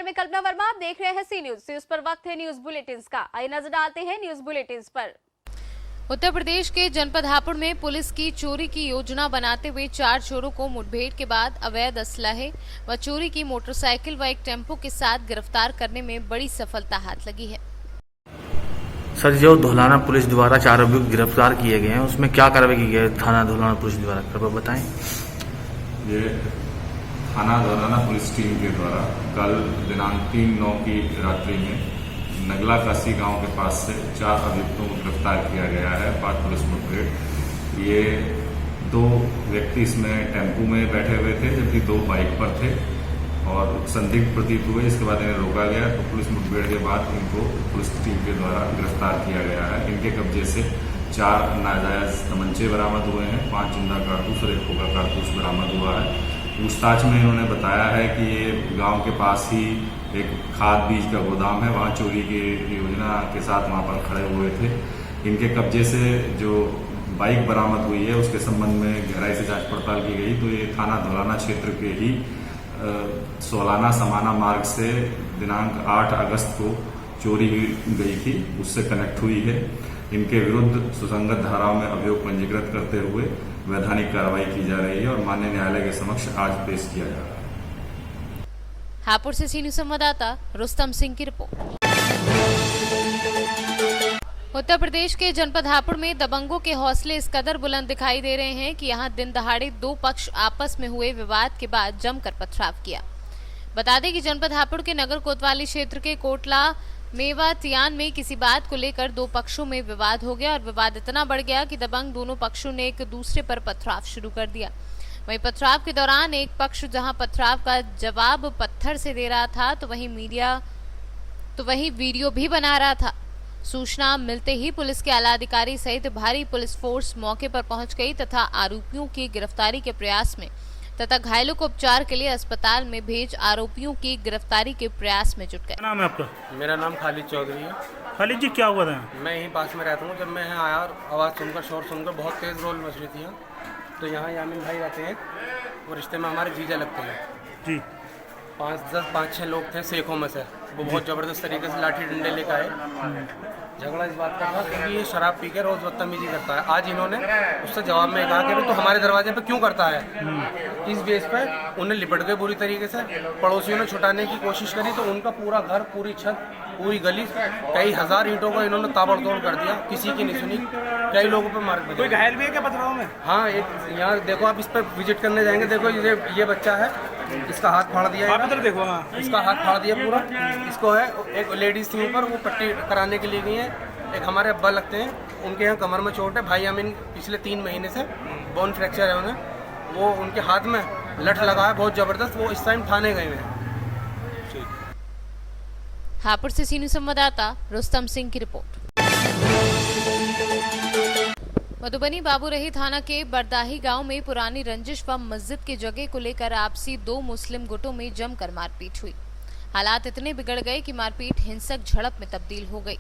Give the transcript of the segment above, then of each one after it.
मैं कल्पना वर्मा, आप देख रहे हैं सी न्यूज पर वक्त है न्यूज बुलेटिन्स का। आइए नजर डालते हैं न्यूज बुलेटिन्स पर। उत्तर प्रदेश के जनपद हापुड़ में पुलिस की चोरी की योजना बनाते हुए 4 चोरों को मुठभेड़ के बाद अवैध असलहे व चोरी की मोटरसाइकिल व एक टेम्पो के साथ गिरफ्तार करने में बड़ी सफलता हाथ लगी है। सर, जो धौलाना पुलिस द्वारा 4 अभियुक्त गिरफ्तार किए गए हैं, उसमें क्या कार्रवाई की गई है थाना धौलाना पुलिस द्वारा, कृपया बताएं। ये थाना धौलाना पुलिस टीम के द्वारा कल दिनांक 3/9 की रात्रि में नगला कासी गांव के पास से 4 अभियुक्तों को गिरफ्तार किया गया है। 5 पुलिस मुठभेड़। ये 2 व्यक्ति इसमें टेम्पो में बैठे हुए थे, जबकि 2 बाइक पर थे और संदिग्ध प्रतीत हुए। इसके बाद इन्हें रोका गया तो पुलिस मुठभेड़ के बाद इनको पुलिस टीम के द्वारा गिरफ्तार किया गया है। इनके कब्जे से 4 नाजायज तमंचे बरामद हुए हैं, 5 जिंदा कारतूस और 1 खोखा कारतूस बरामद हुआ है। पूछताछ में इन्होंने बताया है कि ये गांव के पास ही एक खाद बीज का गोदाम है, वहां चोरी की योजना के साथ वहां पर खड़े हुए थे। इनके कब्जे से जो बाइक बरामद हुई है उसके संबंध में गहराई से जांच पड़ताल की गई तो ये थाना धौलाना क्षेत्र के ही सोलाना समाना मार्ग से दिनांक 8 अगस्त को चोरी गई थी, उससे कनेक्ट हुई है। इनके विरुद्ध सुसंगत धाराओं में अभियोग पंजीकृत करते हुए वैधानिक कार्रवाई की जा रही है और माननीय न्यायालय के समक्ष आज पेश किया जा रहा है। हापुड़ से सी न्यूज संवाददाता रुस्तम सिंह की रिपोर्ट। उत्तर प्रदेश के जनपद हापुड़ में दबंगों के हौसले इस कदर बुलंद दिखाई दे रहे हैं कि यहां दिन दहाड़े 2 पक्ष आपस में हुए विवाद के बाद जमकर पथराव किया। बता दें कि जनपद हापुड़ के नगर कोतवाली क्षेत्र के कोटला मेवातियान में किसी बात को लेकर 2 पक्षों में विवाद हो गया और विवाद इतना बढ़ गया कि दबंग दोनों पक्षों ने एक दूसरे पर पथराव शुरू कर दिया। वहीं पथराव के दौरान एक पक्ष जहां पथराव का जवाब पत्थर से दे रहा था तो वहीं वीडियो भी बना रहा था। सूचना मिलते ही पुलिस के आला अधिकारी सहित भारी पुलिस फोर्स मौके पर पहुंच गई तथा आरोपियों की गिरफ्तारी के प्रयास में तथा घायलों को उपचार के लिए अस्पताल में भेज आरोपियों की गिरफ्तारी के प्रयास में जुट गए। नाम है आपका? मेरा नाम खालिद चौधरी है। खालिद जी, क्या हुआ था? मैं यहीं पास में रहता हूँ। जब मैं यहाँ आया और आवाज़ सुनकर, शोर सुनकर, बहुत तेज़ रोल मच रही थी यहाँ, तो यहाँ यामिन भाई रहते हैं वो रिश्ते में हमारे जीजा लगते हैं जी। 5-6 लोग थे सेखों में से। वो बहुत ज़बरदस्त तरीके से लाठी डंडे लेकर आए। झगड़ा इस बात का था क्योंकि ये शराब पी के रोज़ बदतमीजी करता है। आज इन्होंने उससे जवाब में कहा कि तो हमारे दरवाजे पे क्यों करता है। इस बेस पर उन्हें लिपट गए बुरी तरीके से। पड़ोसियों ने छुटाने की कोशिश करी तो उनका पूरा घर, पूरी छत, पूरी गली, कई हजार ईंटों को इन्होंने ताबड़तोड़ कर दिया। किसी की नहीं सुनी, कई लोगों पर मार दिया। कोई घायल भी है क्या पथराव में? हाँ, एक यहाँ देखो, आप इस पर विजिट करने जाएंगे, देखो ये बच्चा है, इसका हाथ फाड़ दिया। आप इधर देखो। हाँ, इसका हाथ फाड़ दिया पूरा। इसको है, एक लेडीज थी ऊपर, वो पट्टी कराने के लिए गई है। एक हमारे अब्बा लगते हैं, उनके यहाँ कमर में चोट है। भाई अमीन पिछले 3 महीने से बोन फ्रैक्चर है उन्हें। वो उनके हाथ में लठ लगा है बहुत ज़बरदस्त। वो इस टाइम थाने गए हैं। हापुड़ से सी न्यूज संवाददाता रुस्तम सिंह की रिपोर्ट। मधुबनी बाबूरही थाना के बरदाही गांव में पुरानी रंजिश व मस्जिद की जगह को लेकर आपसी 2 मुस्लिम गुटों में जमकर मारपीट हुई। हालात इतने बिगड़ गए कि मारपीट हिंसक झड़प में तब्दील हो गई,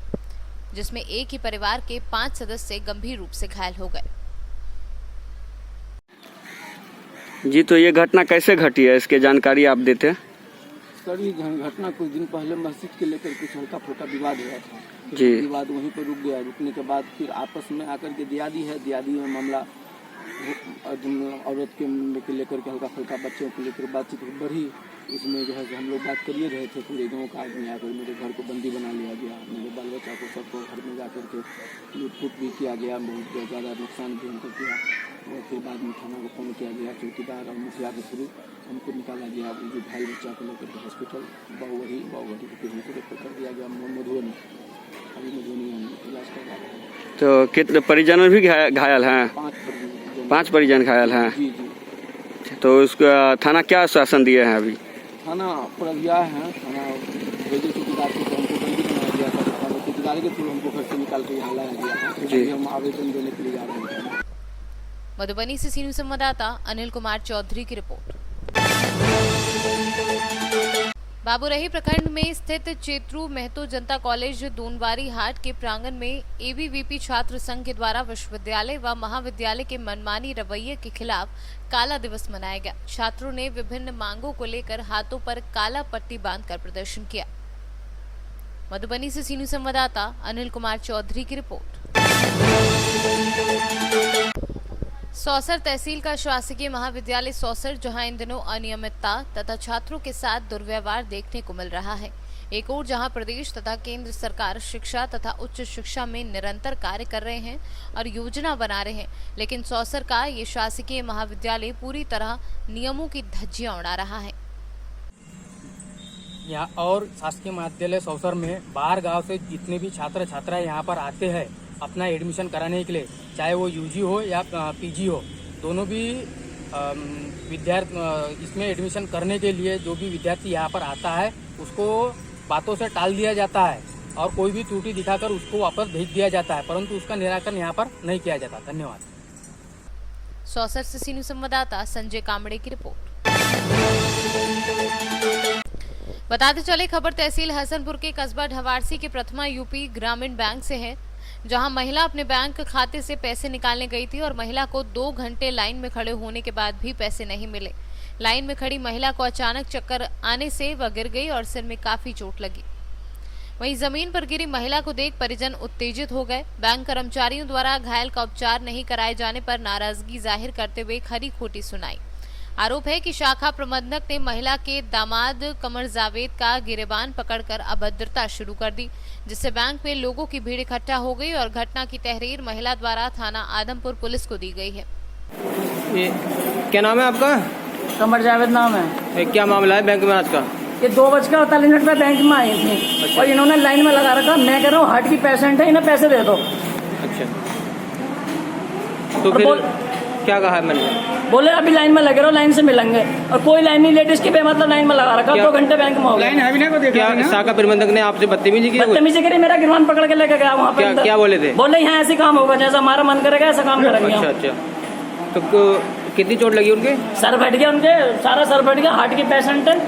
जिसमें एक ही परिवार के 5 सदस्य गंभीर रूप से घायल हो गए। जी, तो ये घटना कैसे घटी है, इसकी जानकारी आप देते हैं? सर, ये घटना कुछ दिन पहले मस्जिद के लेकर कुछ हल्का फुल्का विवाद हुआ था जी। विवाद वहीं पर रुक गया। रुकने के बाद फिर आपस में आकर के दियादी में मामला औरत के लेकर के हल्का फुल्का बच्चों को लेकर बातचीत बढ़ी। उसमें जो है हम लोग बात करिए रहे थे, पूरे गाँव का आदमी आकर मेरे घर को बंदी बना लिया गया। मेरे बाल बच्चा को सबको घर में जाकर के लूट भी किया गया, बहुत ज़्यादा नुकसान भी हमको किया। और फिर बाद में थाना को फोन किया गया, चौकीदार और मुखिया के थ्रू हमको निकाला गया। जो भाई बच्चा को लेकर के हॉस्पिटल बाहुवरी को फिर हमको रेफर कर दिया गया मधुबनी। अभी मधुबनी हम इलाज करवा रहे हैं। तो कितने परिजन भी घायल हैं? 5 परिजन घायल हैं। जी जी। तो उसका थाना क्या आश्वासन दिए हैं? अभी थाना प्रज्ञा है, थाना भेजे चौकीदार को हमको बंदी बना दिया था। चौकीदार के थ्रू हमको घर से निकाल के यहाँ लाया गया जी। हम आवेदन देने के लिए जा रहे हैं। मधुबनी से सी न्यूज संवाददाता अनिल कुमार चौधरी की रिपोर्ट। बाबूरही प्रखंड में स्थित चेत्रु महतो जनता कॉलेज दूनवारी हाट के प्रांगण में एबीवीपी छात्र संघ के द्वारा विश्वविद्यालय व महाविद्यालय के मनमानी रवैये के खिलाफ काला दिवस मनाया गया। छात्रों ने विभिन्न मांगों को लेकर हाथों पर काला पट्टी बांधकर प्रदर्शन किया। मधुबनी से सीनू संवाददाता अनिल कुमार चौधरी की रिपोर्ट। सौसर तहसील का शासकीय महाविद्यालय सौसर, जहां इन दिनों अनियमितता तथा छात्रों के साथ दुर्व्यवहार देखने को मिल रहा है। एक ओर जहां प्रदेश तथा केंद्र सरकार शिक्षा तथा उच्च शिक्षा में निरंतर कार्य कर रहे हैं और योजना बना रहे हैं, लेकिन सौसर का ये शासकीय महाविद्यालय पूरी तरह नियमों की धज्जियां उड़ा रहा है। यहाँ और शासकीय महाविद्यालय सौसर में बाहर गांव से जितने भी छात्र छात्राएं यहाँ पर आते हैं अपना एडमिशन कराने के लिए, चाहे वो यूजी हो या पीजी हो, दोनों भी विद्यार्थी इसमें एडमिशन करने के लिए जो भी विद्यार्थी यहाँ पर आता है उसको बातों से टाल दिया जाता है और कोई भी त्रुटि दिखाकर उसको वापस भेज दिया जाता है, परंतु उसका निराकरण यहाँ पर नहीं किया जाता। धन्यवाद। सौसर से सीनू संवाददाता संजय कामड़े की रिपोर्ट। बताते चले खबर तहसील हसनपुर के कस्बा ढवारसी के प्रथमा यूपी ग्रामीण बैंक से है, जहां महिला अपने बैंक खाते से पैसे निकालने गई थी और महिला को 2 घंटे लाइन में खड़े होने के बाद भी पैसे नहीं मिले। लाइन में खड़ी महिला को अचानक चक्कर आने से वह गिर गई और सिर में काफी चोट लगी। वहीं जमीन पर गिरी महिला को देख परिजन उत्तेजित हो गए। बैंक कर्मचारियों द्वारा घायल का उपचार नहीं कराए जाने पर नाराजगी जाहिर करते हुए खरी खोटी सुनाई। आरोप है कि शाखा प्रबंधक ने महिला के दामाद कमर जावेद का गिरेबान पकड़कर अभद्रता शुरू कर दी, जिससे बैंक में लोगों की भीड़ इकट्ठा हो गई और घटना की तहरीर महिला द्वारा थाना आदमपुर पुलिस को दी गई है। ये क्या नाम है आपका? कमर जावेद नाम है। क्या मामला है बैंक में आज का? ये 2:48 पे बैंक में आई थी। अच्छा। और इन्होंने लाइन में लगा रखा। मैं कह रहा हूँ हार्ट की पेशेंट है, इन्हें पैसे दे दो। अच्छा, तो फिर क्या कहा मैंने? बोले अभी लाइन में लगे रहो, लाइन से मिलेंगे, और कोई लाइन नहीं, लेडीज की बेमतलब लाइन में लगा रखा। 2 घंटे बैंक में हो गए। क्या शाखा प्रबंधक ने आपसे बदतमीजी की? बदतमीजी करी, मेरा गिरबान पकड़ के लेके गया वहाँ पे। क्या बोले थे? बोले यहाँ ऐसे काम होगा, जैसा हमारा मन करेगा ऐसा काम करेंगे। अच्छा, तो कितनी चोट लगी उनके? सर फट गया उनके, सारा सर फट गया। हार्ट की पेशेंट है।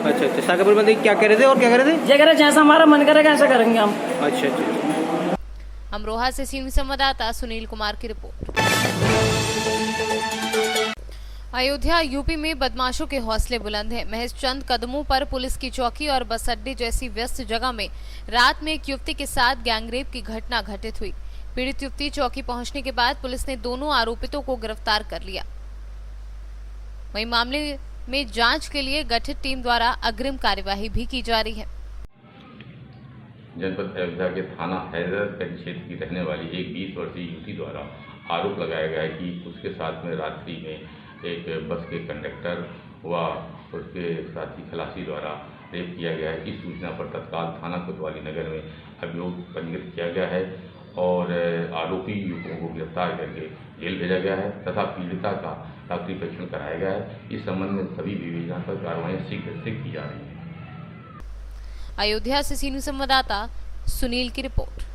अच्छा, शाखा प्रबंधक क्या कह रहे थे और क्या कर रहे थे? ये कह रहे जैसा हमारा मन करेगा ऐसा करेंगे हम। अच्छा। अमरोहा से सीनियर संवाददाता सुनील कुमार की रिपोर्ट। अयोध्या यूपी में बदमाशों के हौसले बुलंद हैं। महज चंद कदमों पर पुलिस की चौकी और बस अड्डे जैसी व्यस्त जगह में रात में एक युवती के साथ गैंगरेप की घटना घटित हुई। पीड़ित युवती चौकी पहुंचने के बाद पुलिस ने दोनों आरोपितों को गिरफ्तार कर लिया। वहीं मामले में जांच के लिए गठित टीम द्वारा अग्रिम कार्यवाही भी की जा रही है। जनपद अयोध्या के थाना हैदरगंज क्षेत्र की रहने वाली एक 20 वर्षीय युवती द्वारा आरोप लगाया गया है कि उसके साथ में रात्रि में एक बस के कंडक्टर व उसके साथी खलासी द्वारा रेप किया गया है। इस सूचना पर तत्काल थाना कोतवाली नगर में अभियोग पंजीकृत किया गया है और आरोपी युवकों को गिरफ्तार करके जेल भेजा गया है तथा पीड़िता का डॉक्टरी परीक्षण कराया गया है। इस संबंध में सभी विवेचनात्मक कार्रवाई शीघ्र से की जा रही है। अयोध्या से सीनियर संवाददाता सुनील की रिपोर्ट।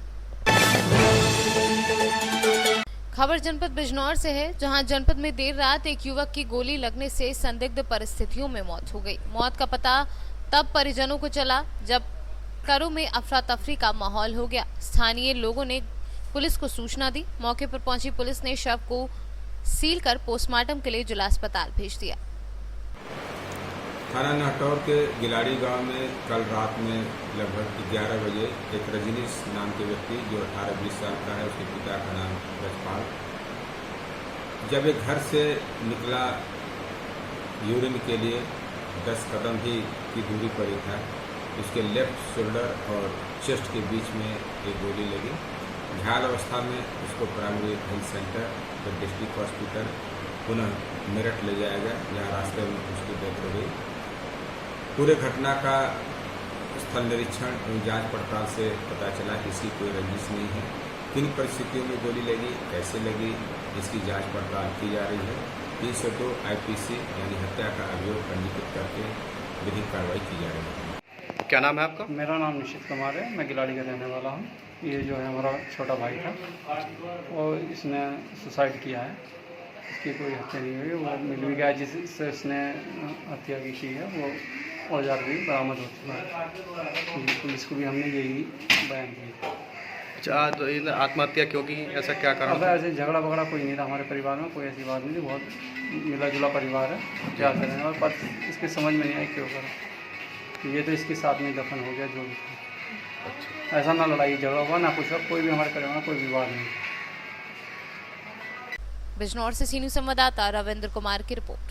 खबर जनपद बिजनौर से है, जहां जनपद में देर रात एक युवक की गोली लगने से संदिग्ध परिस्थितियों में मौत हो गई। मौत का पता तब परिजनों को चला जब करों में अफरा तफरी का माहौल हो गया। स्थानीय लोगों ने पुलिस को सूचना दी। मौके पर पहुंची पुलिस ने शव को सील कर पोस्टमार्टम के लिए जिला अस्पताल भेज दिया। थाना नहटौर के गिलाड़ी गांव में कल रात में लगभग 11 बजे एक रजनीश नाम के व्यक्ति जो 18-20 साल का है, उसके पिता का नाम रजपाल, जब एक घर से निकला यूरिन के लिए 10 कदम ही की दूरी पर ही था, उसके लेफ्ट शोल्डर और चेस्ट के बीच में एक गोली लगी। घायल अवस्था में उसको प्राइमरी हेल्थ सेंटर फिर डिस्ट्रिक्ट हॉस्पिटल पुनः मेरठ ले जाया गया, जहाँ रास्ते में उसकी डेथ हो गई। पूरे घटना का स्थल निरीक्षण एवं जांच पड़ताल से पता चला कि इसकी कोई रंजिश नहीं है। किन परिस्थितियों में गोली लगी, कैसे लगी, इसकी जांच पड़ताल की जा रही है। 302 IPC यानी हत्या का अभियोग पंजीकृत करके विधिक कार्रवाई की जा रही है। क्या नाम है आपका? मेरा नाम निश्चित कुमार है, मैं गिलाड़ी का रहने वाला हूँ। ये जो है हमारा छोटा भाई था और इसने सुसाइड किया है। इसकी कोई हत्या नहीं हुई, वो मिल भी गया जिससे इसने हत्या की है, वो औजार भी बरामद हो चुका है। पुलिस को भी हमने यही बयान दिया। अच्छा, तो ये आत्महत्या क्यों की, ऐसा क्या अब कारण? ऐसे झगड़ा वगड़ा कोई नहीं था हमारे परिवार में, कोई ऐसी बात नहीं थी, बहुत मिला जुला परिवार है। क्या करें, और पर इसके समझ में नहीं आई क्यों करें। ये तो इसके साथ में दफन हो गया जो भी था। ऐसा ना लड़ाई झगड़ा हुआ ना कुछ, कोई भी हमारे परिवार में कोई विवाद नहीं। बिजनौर से सीनू संवाददाता रविंद्र कुमार की रिपोर्ट।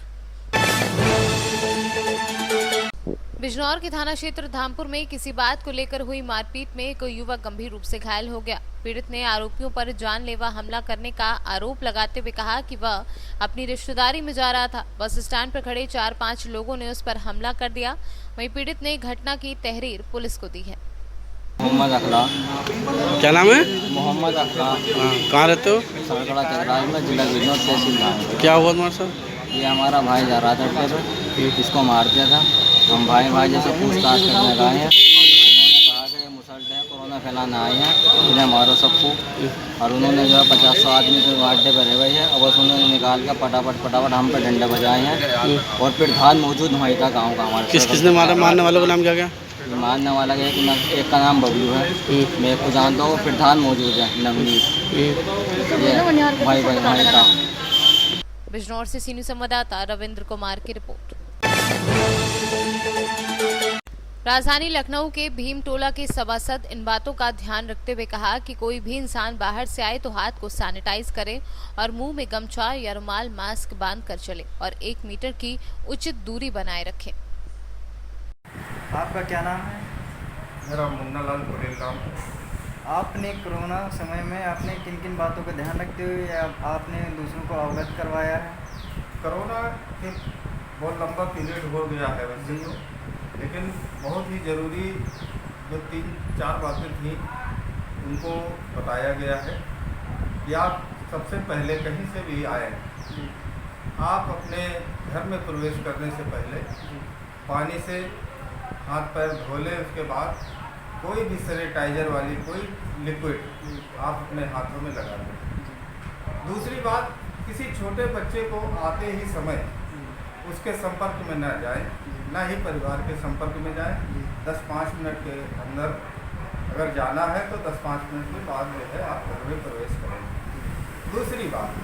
बिजनौर के थाना क्षेत्र धामपुर में किसी बात को लेकर हुई मारपीट में कोई युवक गंभीर रूप से घायल हो गया। पीड़ित ने आरोपियों पर जानलेवा हमला करने का आरोप लगाते हुए कहा कि वह अपनी रिश्तेदारी में जा रहा था। बस स्टैंड पर खड़े 4-5 लोगों ने उस पर हमला कर दिया। वहीं पीड़ित ने घटना की तहरीर पुलिस को दी है। मोहम्मद अखला। क्या नाम है? मोहम्मद अखला। कहाँ रहते हो? सरकड़ा चकराज में, जिला बिजनौर, तहसील धामपुर। क्या हुआ तुम्हारे साथ? ये हमारा भाई जा रहा था फिर इसको मार दिया था। हम भाई जैसे पूछताछ करने गए हैं, उन्होंने कहा कि मुसल्टे हैं, कोरोना फैलाने आए हैं, इन्हें मारो सबको। और उन्होंने जो है 50 आदमी के अड्डे पर रह गए हैं। और बस उन्होंने निकाल कर फटाफट हम पे डंडे बजाए हैं। और फिर धान मौजूद वहीं था गाँव का हमारे। किसने मारा? मारने वालों का नाम क्या? मारने वाला एक का नाम बबलू है, मैं एक को जानता हूँ। फिर धान मौजूद है नवनीत, भाई का। बिजनौर से सीनियर संवाददाता रविंद्र कुमार की रिपोर्ट। राजधानी लखनऊ के भीमटोला के सभासद इन बातों का ध्यान रखते हुए कहा कि कोई भी इंसान बाहर से आए तो हाथ को सैनिटाइज करे और मुंह में गमछा या रुमाल मास्क बांध कर चले और 1 मीटर की उचित दूरी बनाए रखें। आपका क्या नाम है? मेरा मुन्ना लाल पटेल नाम है। आपने कोरोना समय में आपने किन किन बातों का ध्यान रखते हुए आपने दूसरों को अवगत करवाया है? कोरोना के बहुत लंबा पीरियड हो गया है वैसे ही, लेकिन बहुत ही ज़रूरी जो 3-4 बातें थी उनको बताया गया है कि आप सबसे पहले कहीं से भी आए, आप अपने घर में प्रवेश करने से पहले पानी से हाथ पैर धो लें। उसके बाद कोई भी सैनिटाइजर वाली कोई लिक्विड आप अपने हाथों में लगा लें। दूसरी बात, किसी छोटे बच्चे को आते ही समय उसके संपर्क में न जाए, ना ही परिवार के संपर्क में जाए। 10-5 मिनट के अंदर अगर जाना है तो 10-5 मिनट के बाद जो है आप घर में प्रवेश करें। दूसरी बात,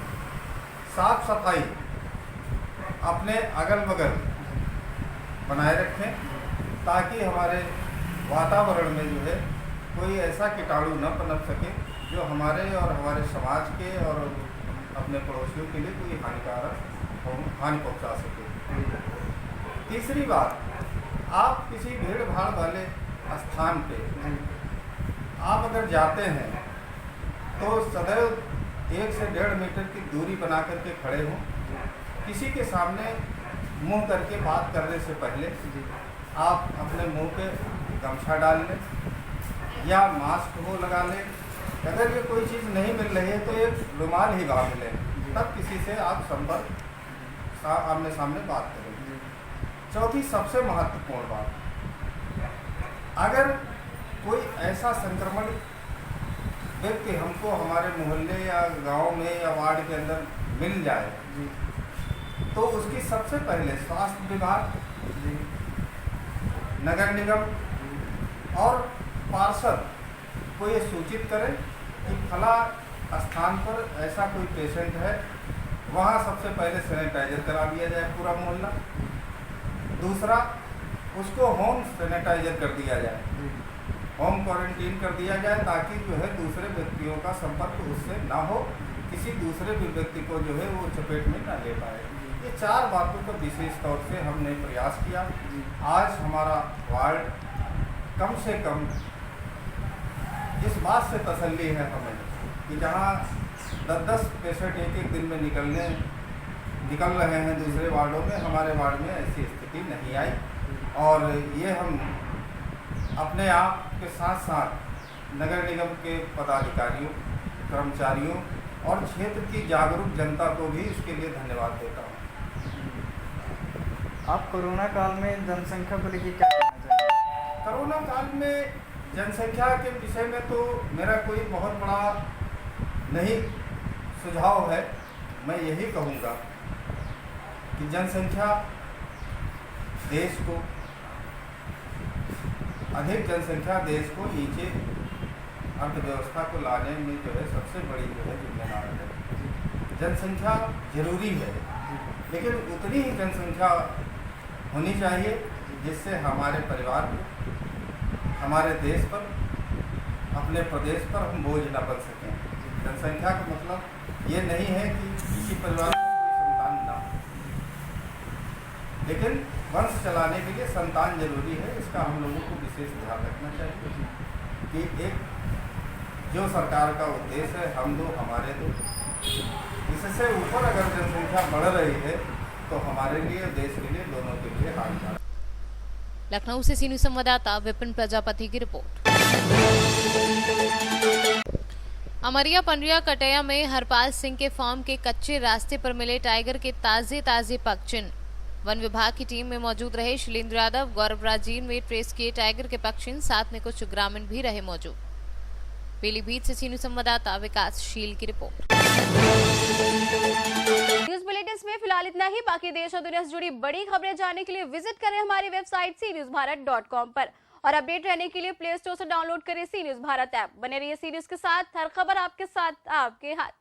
साफ सफाई अपने अगल बगल बनाए रखें ताकि हमारे वातावरण में जो है कोई ऐसा कीटाणु न पनप सके जो हमारे और हमारे समाज के और अपने पड़ोसियों के लिए कोई हानि पहुंचा सके। तीसरी बात, आप किसी भीड़ भाड़ वाले स्थान पे आप अगर जाते हैं तो सदैव 1 से 1.5 मीटर की दूरी बना करके खड़े हों। किसी के सामने मुंह करके बात करने से पहले आप अपने मुंह पे गमछा डाल लें या मास्क हो लगा लें। अगर ये कोई चीज़ नहीं मिल रही है तो एक रुमाल ही बांध लें, तब किसी से आप संपर्क आमने सामने बात करें। चौथी सबसे महत्वपूर्ण बात, अगर कोई ऐसा संक्रमण व्यक्ति हमको हमारे मोहल्ले या गांव में या वार्ड के अंदर मिल जाए तो उसकी सबसे पहले स्वास्थ्य विभाग, नगर निगम और पार्षद को ये सूचित करें कि फला स्थान पर ऐसा कोई पेशेंट है, वहाँ सबसे पहले सैनिटाइजर करा दिया जाए पूरा मोहल्ला। दूसरा, उसको होम सैनिटाइजर कर दिया जाए, होम क्वारंटीन कर दिया जाए ताकि जो है दूसरे व्यक्तियों का संपर्क उससे ना हो, किसी दूसरे भी व्यक्ति को जो है वो चपेट में ना ले पाए। ये 4 बातों को विशेष तौर से हमने प्रयास किया। आज हमारा वार्ड कम से कम इस बात से तसल्ली है हमें कि जहाँ 10-10 पेशेंट एक दिन में निकल रहे हैं दूसरे वार्डों में, हमारे वार्ड में ऐसी स्थिति नहीं आई। और ये हम अपने आप के साथ साथ नगर निगम के पदाधिकारियों, कर्मचारियों और क्षेत्र की जागरूक जनता को भी इसके लिए धन्यवाद देता हूँ। आप कोरोना काल में जनसंख्या को लेकर क्या कहना चाहेंगे? कोरोना काल में जनसंख्या के विषय में तो मेरा कोई बहुत बड़ा नहीं सुझाव है। मैं यही कहूँगा कि जनसंख्या देश को, अधिक जनसंख्या देश को नीचे अर्थव्यवस्था को लाने में जो है सबसे बड़ी जो है जिम्मेदार है। जनसंख्या जरूरी है, लेकिन उतनी ही जनसंख्या होनी चाहिए जिससे हमारे परिवार पर, हमारे देश पर, अपने प्रदेश पर हम बोझ न बन सकें। जनसंख्या का मतलब ये नहीं है कि किसी परिवार में कोई संतान ना हो, लेकिन वंश चलाने के लिए संतान जरूरी है। इसका हम लोगों को विशेष ध्यान रखना चाहिए कि एक जो सरकार का उद्देश्य है हम दो हमारे दो, इससे ऊपर अगर जनसंख्या बढ़ रही है तो हमारे लिए, देश के लिए, दोनों के लिए हानिकारक। लखनऊ से सीनियर संवाददाता विपिन प्रजापति की रिपोर्ट। अमरिया पंडरिया कटैया में हरपाल सिंह के फार्म के कच्चे रास्ते पर मिले टाइगर के ताजे पग चिन्ह। वन विभाग की टीम में मौजूद रहे शैलेंद्र यादव, गौरव राजीव ने ट्रेस किए टाइगर के पग चिन्ह, साथ में कुछ ग्रामीण भी रहे मौजूद। पीलीभीत से सीनियर संवाददाता विकासशील की रिपोर्ट। न्यूज बुलेटिन में फिलहाल इतना ही। बाकी देश और दुनिया से जुड़ी बड़ी खबरें जानने के लिए विजिट करें हमारी वेबसाइट cnewsbharat.com पर, और अपडेट रहने के लिए प्ले स्टोर से डाउनलोड करें सी न्यूज भारत ऐप। बने रहिए सी न्यूज के साथ, हर खबर आपके साथ, आपके हाथ।